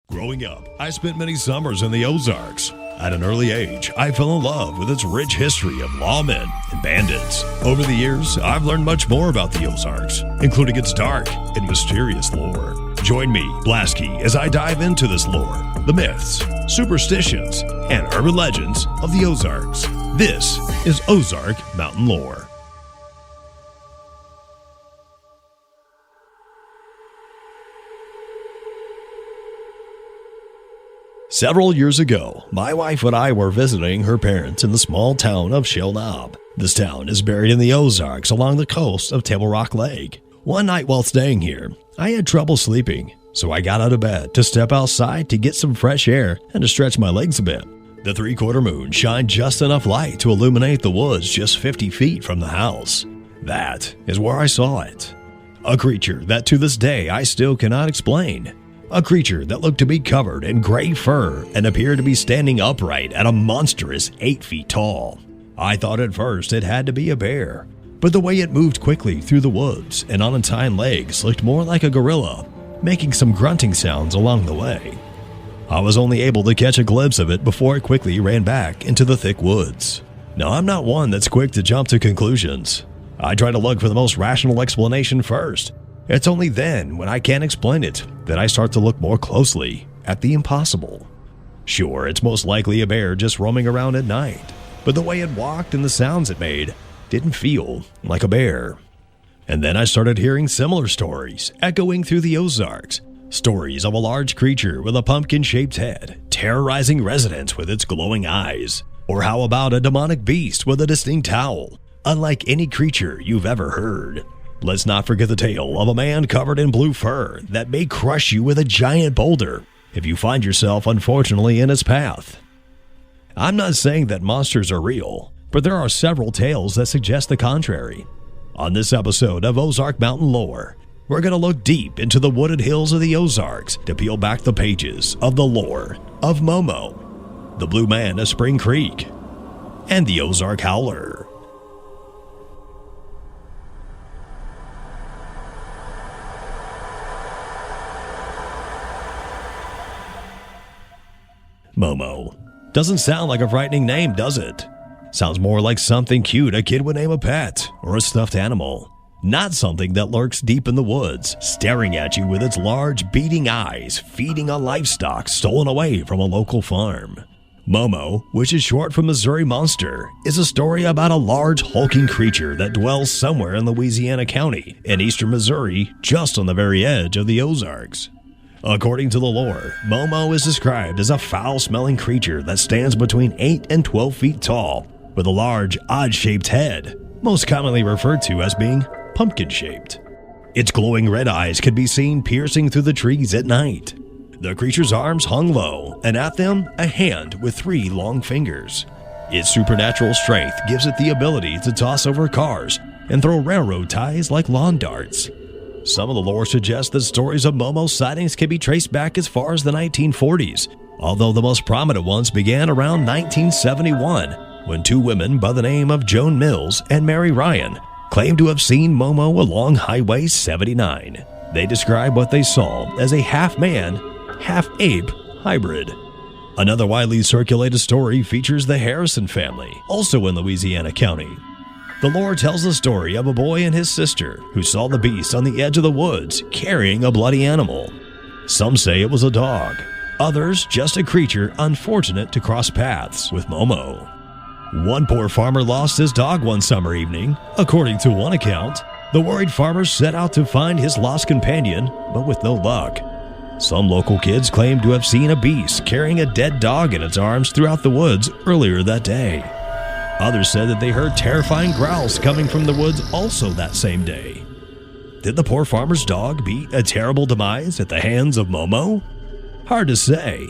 Growing up, I spent many summers in the Ozarks. At an early age, I fell in love with its rich history of lawmen and bandits. Over the years, I've learned much more about the Ozarks, including its dark and mysterious lore. Join me, Blasky, as I dive into this lore, the myths, superstitions, and urban legends of the Ozarks. This is Ozark Mountain Lore. Several years ago, my wife and I were visiting her parents in the small town of Shell Knob. This town is buried in the Ozarks along the coast of Table Rock Lake. One night while staying here, I had trouble sleeping, so I got out of bed to step outside to get some fresh air and to stretch my legs a bit. The three-quarter moon shined just enough light to illuminate the woods just 50 feet from the house. That is where I saw it. A creature that to this day I still cannot explain. A creature that looked to be covered in gray fur and appeared to be standing upright at a monstrous 8 feet tall. I thought at first it had to be a bear, but the way it moved quickly through the woods and on its hind legs looked more like a gorilla, making some grunting sounds along the way. I was only able to catch a glimpse of it before it quickly ran back into the thick woods. Now, I'm not one that's quick to jump to conclusions. I try to look for the most rational explanation first. It's only then, when I can't explain it, that I start to look more closely at the impossible. Sure, it's most likely a bear just roaming around at night, but the way it walked and the sounds it made didn't feel like a bear. And then I started hearing similar stories echoing through the Ozarks. Stories of a large creature with a pumpkin-shaped head, terrorizing residents with its glowing eyes. Or how about a demonic beast with a distinct howl, unlike any creature you've ever heard. Let's not forget the tale of a man covered in blue fur that may crush you with a giant boulder if you find yourself unfortunately in its path. I'm not saying that monsters are real, but there are several tales that suggest the contrary. On this episode of Ozark Mountain Lore, we're going to look deep into the wooded hills of the Ozarks to peel back the pages of the lore of MOMO, the Blue Man of Spring Creek, and the Ozark Howler. MOMO. Doesn't sound like a frightening name, does it? Sounds more like something cute a kid would name a pet or a stuffed animal. Not something that lurks deep in the woods, staring at you with its large, beating eyes, feeding on livestock stolen away from a local farm. MOMO, which is short for Missouri Monster, is a story about a large, hulking creature that dwells somewhere in Louisiana County in eastern Missouri, just on the very edge of the Ozarks. According to the lore, MOMO is described as a foul-smelling creature that stands between 8 and 12 feet tall, with a large, odd-shaped head, most commonly referred to as being pumpkin-shaped. Its glowing red eyes could be seen piercing through the trees at night. The creature's arms hung low, and at them, a hand with 3 long fingers. Its supernatural strength gives it the ability to toss over cars and throw railroad ties like lawn darts. Some of the lore suggests that stories of MOMO sightings can be traced back as far as the 1940s, although the most prominent ones began around 1971, when 2 women by the name of Joan Mills and Mary Ryan claimed to have seen MOMO along Highway 79. They described what they saw as a half-man, half-ape hybrid. Another widely circulated story features the Harrison family, also in Louisiana County. The lore tells the story of a boy and his sister who saw the beast on the edge of the woods carrying a bloody animal. Some say it was a dog, others just a creature unfortunate to cross paths with MOMO. One poor farmer lost his dog one summer evening. According to one account, the worried farmer set out to find his lost companion, but with no luck. Some local kids claim to have seen a beast carrying a dead dog in its arms throughout the woods earlier that day. Others said that they heard terrifying growls coming from the woods also that same day. Did the poor farmer's dog meet a terrible demise at the hands of MOMO? Hard to say,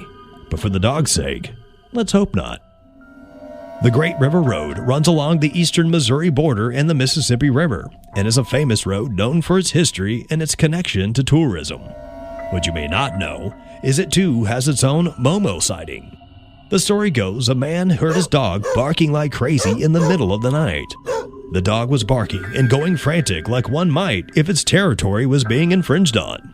but for the dog's sake, let's hope not. The Great River Road runs along the eastern Missouri border and the Mississippi River, and is a famous road known for its history and its connection to tourism. What you may not know is it too has its own MOMO sighting. The story goes a man heard his dog barking like crazy in the middle of the night. The dog was barking and going frantic like one might if its territory was being infringed on.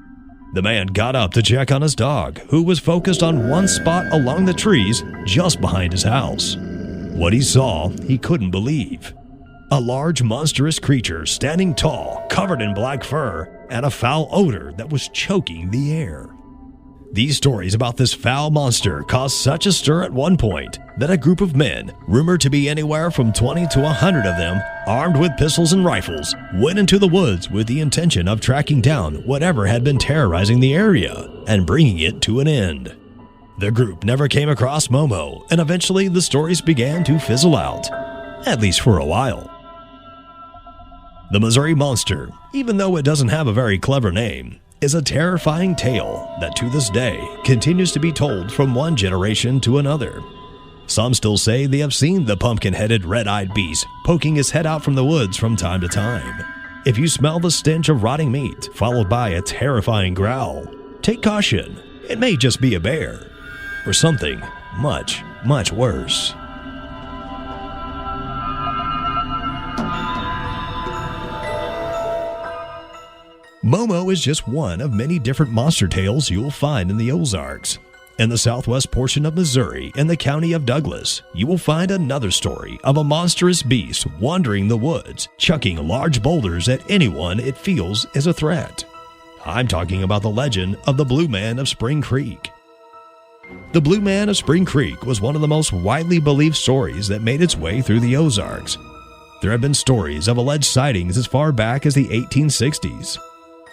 The man got up to check on his dog, who was focused on one spot along the trees just behind his house. What he saw, he couldn't believe. A large, monstrous creature standing tall, covered in black fur, and a foul odor that was choking the air. These stories about this foul monster caused such a stir at one point that a group of men, rumored to be anywhere from 20 to 100 of them, armed with pistols and rifles, went into the woods with the intention of tracking down whatever had been terrorizing the area and bringing it to an end. The group never came across MOMO, and eventually the stories began to fizzle out, at least for a while. The Missouri Monster, even though it doesn't have a very clever name, is a terrifying tale that to this day continues to be told from one generation to another. Some still say they have seen the pumpkin-headed red-eyed beast poking his head out from the woods from time to time. If you smell the stench of rotting meat followed by a terrifying growl, take caution. It may just be a bear or something much, much worse. MOMO is just one of many different monster tales you will find in the Ozarks. In the southwest portion of Missouri, in the county of Douglas, you will find another story of a monstrous beast wandering the woods, chucking large boulders at anyone it feels is a threat. I'm talking about the legend of the Blue Man of Spring Creek. The Blue Man of Spring Creek was one of the most widely believed stories that made its way through the Ozarks. There have been stories of alleged sightings as far back as the 1860s.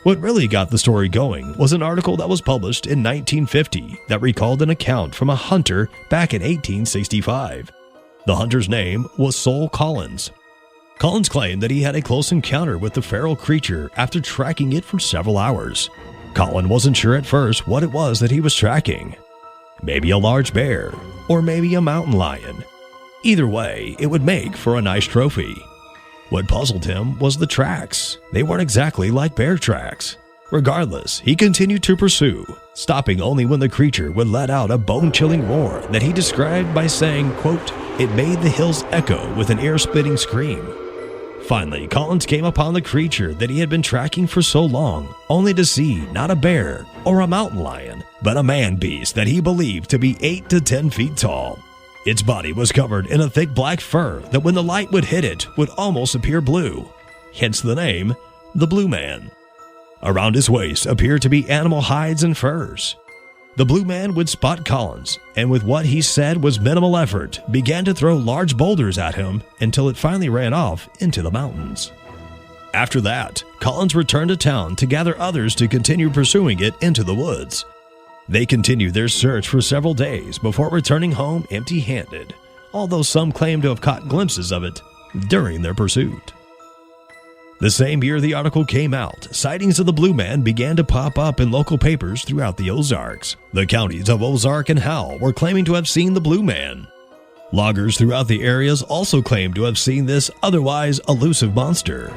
What really got the story going was an article that was published in 1950 that recalled an account from a hunter back in 1865. The hunter's name was Sol Collins. Collins claimed that he had a close encounter with the feral creature after tracking it for several hours. Collins wasn't sure at first what it was that he was tracking. Maybe a large bear, or maybe a mountain lion. Either way, it would make for a nice trophy. What puzzled him was the tracks. They weren't exactly like bear tracks. Regardless, he continued to pursue, stopping only when the creature would let out a bone-chilling roar that he described by saying, quote, "It made the hills echo with an ear-splitting scream." Finally, Collins came upon the creature that he had been tracking for so long, only to see not a bear or a mountain lion, but a man-beast that he believed to be 8 to 10 feet tall. Its body was covered in a thick black fur that when the light would hit it would almost appear blue, hence the name, the Blue Man. Around his waist appeared to be animal hides and furs. The Blue Man would spot Collins, and with what he said was minimal effort, began to throw large boulders at him until it finally ran off into the mountains. After that, Collins returned to town to gather others to continue pursuing it into the woods. They continued their search for several days before returning home empty-handed, although some claim to have caught glimpses of it during their pursuit. The same year the article came out, sightings of the Blue Man began to pop up in local papers throughout the Ozarks. The counties of Ozark and Howler were claiming to have seen the Blue Man. Loggers throughout the areas also claimed to have seen this otherwise elusive monster.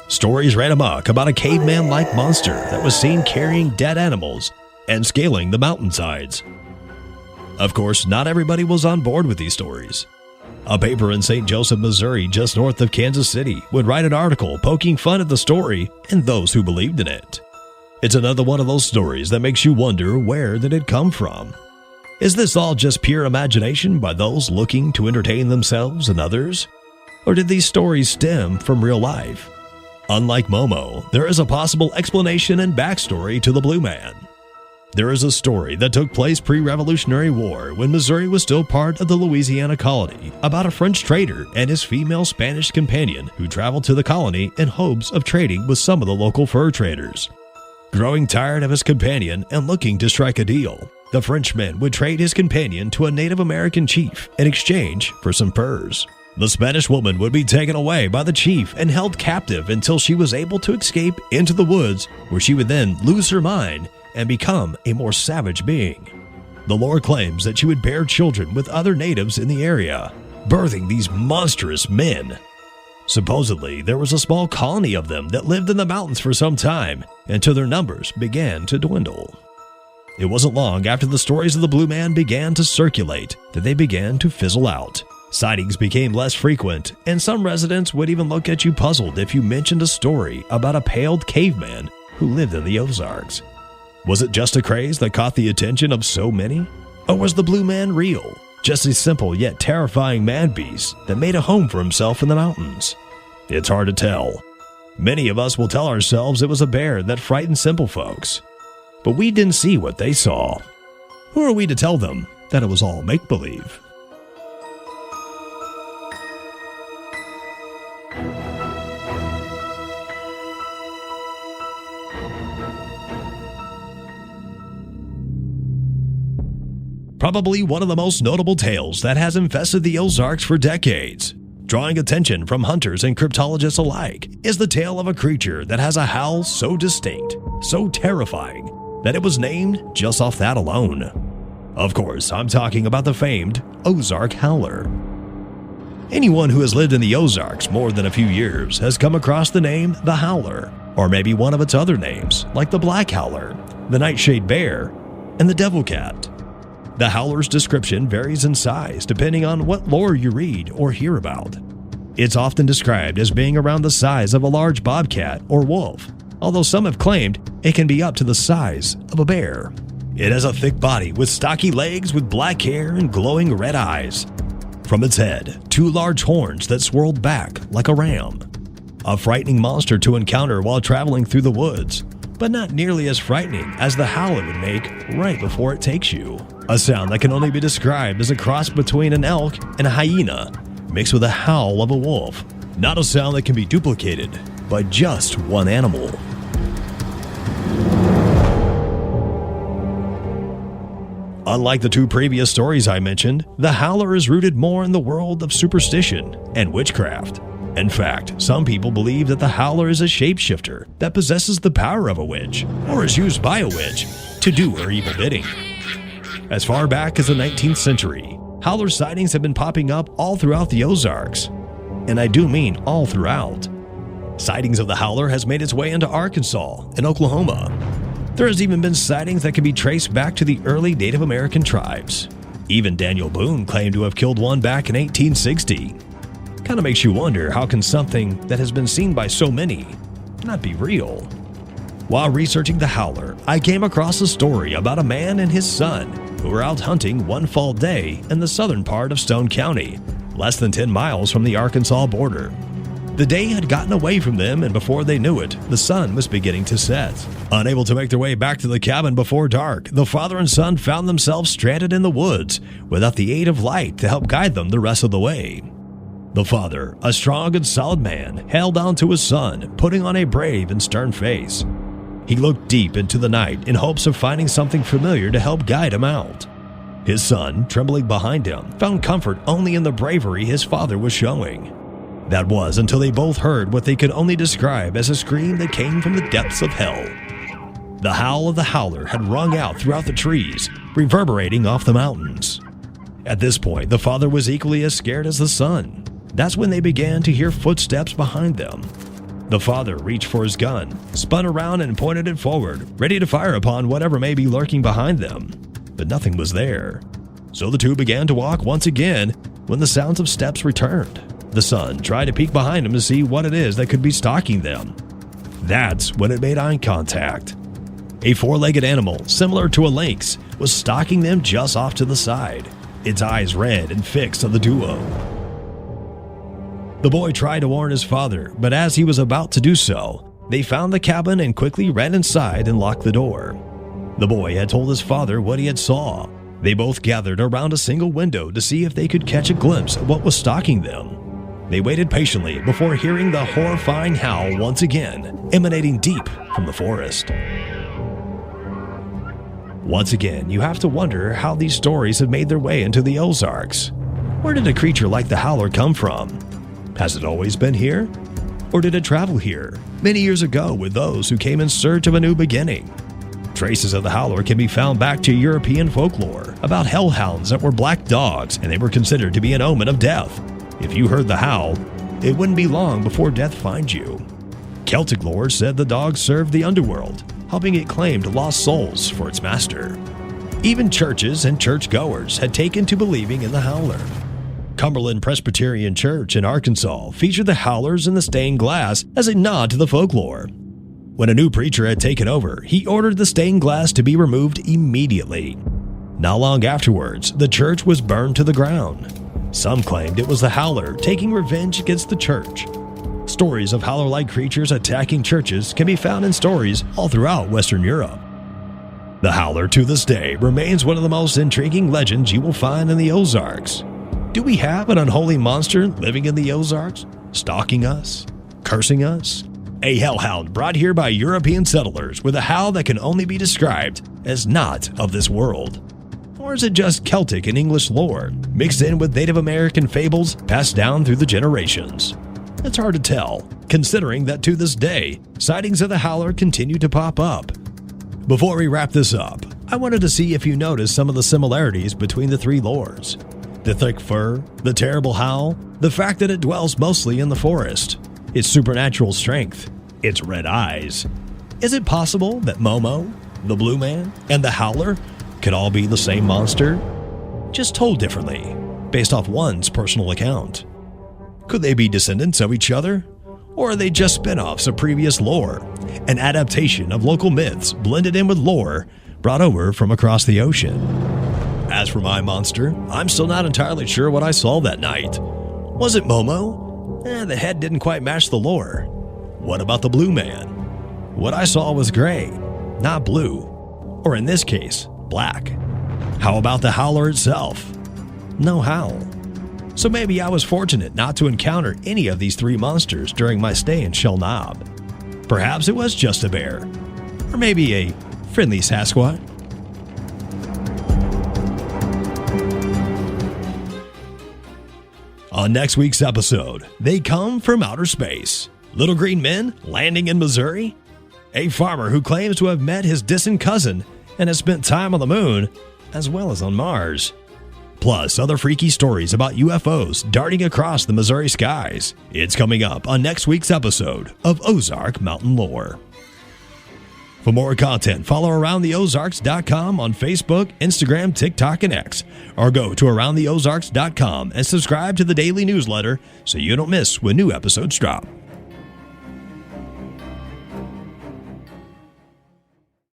Stories ran amok about a caveman-like monster that was seen carrying dead animals and scaling the mountainsides. Of course, not everybody was on board with these stories. A paper in St. Joseph, Missouri, just north of Kansas City, would write an article poking fun at the story and those who believed in it. It's another one of those stories that makes you wonder, where did it come from? Is this all just pure imagination by those looking to entertain themselves and others? Or did these stories stem from real life? Unlike MOMO, there is a possible explanation and backstory to the Blue Man. There is a story that took place pre-Revolutionary War when Missouri was still part of the Louisiana colony about a French trader and his female Spanish companion who traveled to the colony in hopes of trading with some of the local fur traders. Growing tired of his companion and looking to strike a deal, the Frenchman would trade his companion to a Native American chief in exchange for some furs. The Spanish woman would be taken away by the chief and held captive until she was able to escape into the woods, where she would then lose her mind and become a more savage being. The lore claims that she would bear children with other natives in the area, birthing these monstrous men. Supposedly, there was a small colony of them that lived in the mountains for some time until their numbers began to dwindle. It wasn't long after the stories of the Blue Man began to circulate that they began to fizzle out. Sightings became less frequent, and some residents would even look at you puzzled if you mentioned a story about a paled caveman who lived in the Ozarks. Was it just a craze that caught the attention of so many? Or was the blue man real? Just a simple yet terrifying man-beast that made a home for himself in the mountains? It's hard to tell. Many of us will tell ourselves it was a bear that frightened simple folks. But we didn't see what they saw. Who are we to tell them that it was all make-believe? Probably one of the most notable tales that has infested the Ozarks for decades, drawing attention from hunters and cryptologists alike, is the tale of a creature that has a howl so distinct, so terrifying, that it was named just off that alone. Of course, I'm talking about the famed Ozark Howler. Anyone who has lived in the Ozarks more than a few years has come across the name the Howler, or maybe one of its other names, like the Black Howler, the Nightshade Bear, and the Devil Cat. The howler's description varies in size depending on what lore you read or hear about. It's often described as being around the size of a large bobcat or wolf, although some have claimed it can be up to the size of a bear. It has a thick body with stocky legs with black hair and glowing red eyes. From its head, 2 large horns that swirled back like a ram. A frightening monster to encounter while traveling through the woods, but not nearly as frightening as the howl it would make right before it takes you. A sound that can only be described as a cross between an elk and a hyena, mixed with a howl of a wolf. Not a sound that can be duplicated by just one animal. Unlike the 2 previous stories I mentioned, the howler is rooted more in the world of superstition and witchcraft. In fact, some people believe that the howler is a shapeshifter that possesses the power of a witch, or is used by a witch to do her evil bidding. As far back as the 19th century, howler sightings have been popping up all throughout the Ozarks. And I do mean all throughout. Sightings of the howler has made its way into Arkansas and Oklahoma. There has even been sightings that can be traced back to the early Native American tribes. Even Daniel Boone claimed to have killed one back in 1860. Kinda makes you wonder, how can something that has been seen by so many not be real? While researching the howler, I came across a story about a man and his son who were out hunting one fall day in the southern part of Stone County, less than 10 miles from the Arkansas border. The day had gotten away from them, and before they knew it, the sun was beginning to set. Unable to make their way back to the cabin before dark, the father and son found themselves stranded in the woods without the aid of light to help guide them the rest of the way. The father, a strong and solid man, held on to his son, putting on a brave and stern face. He looked deep into the night in hopes of finding something familiar to help guide him out. His son, trembling behind him, found comfort only in the bravery his father was showing. That was until they both heard what they could only describe as a scream that came from the depths of hell. The howl of the howler had rung out throughout the trees, reverberating off the mountains. At this point, the father was equally as scared as the son. That's when they began to hear footsteps behind them. The father reached for his gun, spun around and pointed it forward, ready to fire upon whatever may be lurking behind them. But nothing was there. So the two began to walk once again when the sounds of steps returned. The son tried to peek behind him to see what it is that could be stalking them. That's when it made eye contact. A 4-legged animal, similar to a lynx, was stalking them just off to the side, its eyes red and fixed on the duo. The boy tried to warn his father, but as he was about to do so, they found the cabin and quickly ran inside and locked the door. The boy had told his father what he had saw. They both gathered around a single window to see if they could catch a glimpse of what was stalking them. They waited patiently before hearing the horrifying howl once again, emanating deep from the forest. Once again, you have to wonder how these stories have made their way into the Ozarks. Where did a creature like the howler come from? Has it always been here? Or did it travel here many years ago with those who came in search of a new beginning? Traces of the howler can be found back to European folklore about hellhounds that were black dogs and they were considered to be an omen of death. If you heard the howl, it wouldn't be long before death finds you. Celtic lore said the dog served the underworld, helping it claim lost souls for its master. Even churches and churchgoers had taken to believing in the howler. Cumberland Presbyterian Church in Arkansas featured the howlers in the stained glass as a nod to the folklore. When a new preacher had taken over, he ordered the stained glass to be removed immediately. Not long afterwards, the church was burned to the ground. Some claimed it was the Howler taking revenge against the church. Stories of Howler-like creatures attacking churches can be found in stories all throughout Western Europe. The Howler, to this day, remains one of the most intriguing legends you will find in the Ozarks. Do we have an unholy monster living in the Ozarks, stalking us, cursing us? A hellhound brought here by European settlers with a howl that can only be described as not of this world. Or is it just Celtic and English lore, mixed in with Native American fables passed down through the generations? It's hard to tell, considering that to this day, sightings of the Howler continue to pop up. Before we wrap this up, I wanted to see if you noticed some of the similarities between the three lores. The thick fur, the terrible howl, the fact that it dwells mostly in the forest, its supernatural strength, its red eyes. Is it possible that MOMO, the Blue Man, and the Howler could all be the same monster, just told differently, based off one's personal account? Could they be descendants of each other? Or are they just spin-offs of previous lore, an adaptation of local myths blended in with lore brought over from across the ocean? As for my monster, I'm still not entirely sure what I saw that night. Was it MOMO? The head didn't quite match the lore. What about the Blue Man? What I saw was gray, not blue, or in this case, black. How about the Howler itself? No howl. So maybe I was fortunate not to encounter any of these three monsters during my stay in Shell Knob. Perhaps it was just a bear, or maybe a friendly Sasquatch. On next week's episode, they come from outer space. Little green men landing in Missouri? A farmer who claims to have met his distant cousin and has spent time on the moon, as well as on Mars. Plus, other freaky stories about UFOs darting across the Missouri skies. It's coming up on next week's episode of Ozark Mountain Lore. For more content, follow AroundTheOzarks.com on Facebook, Instagram, TikTok, and X, or go to AroundTheOzarks.com and subscribe to the daily newsletter so you don't miss when new episodes drop.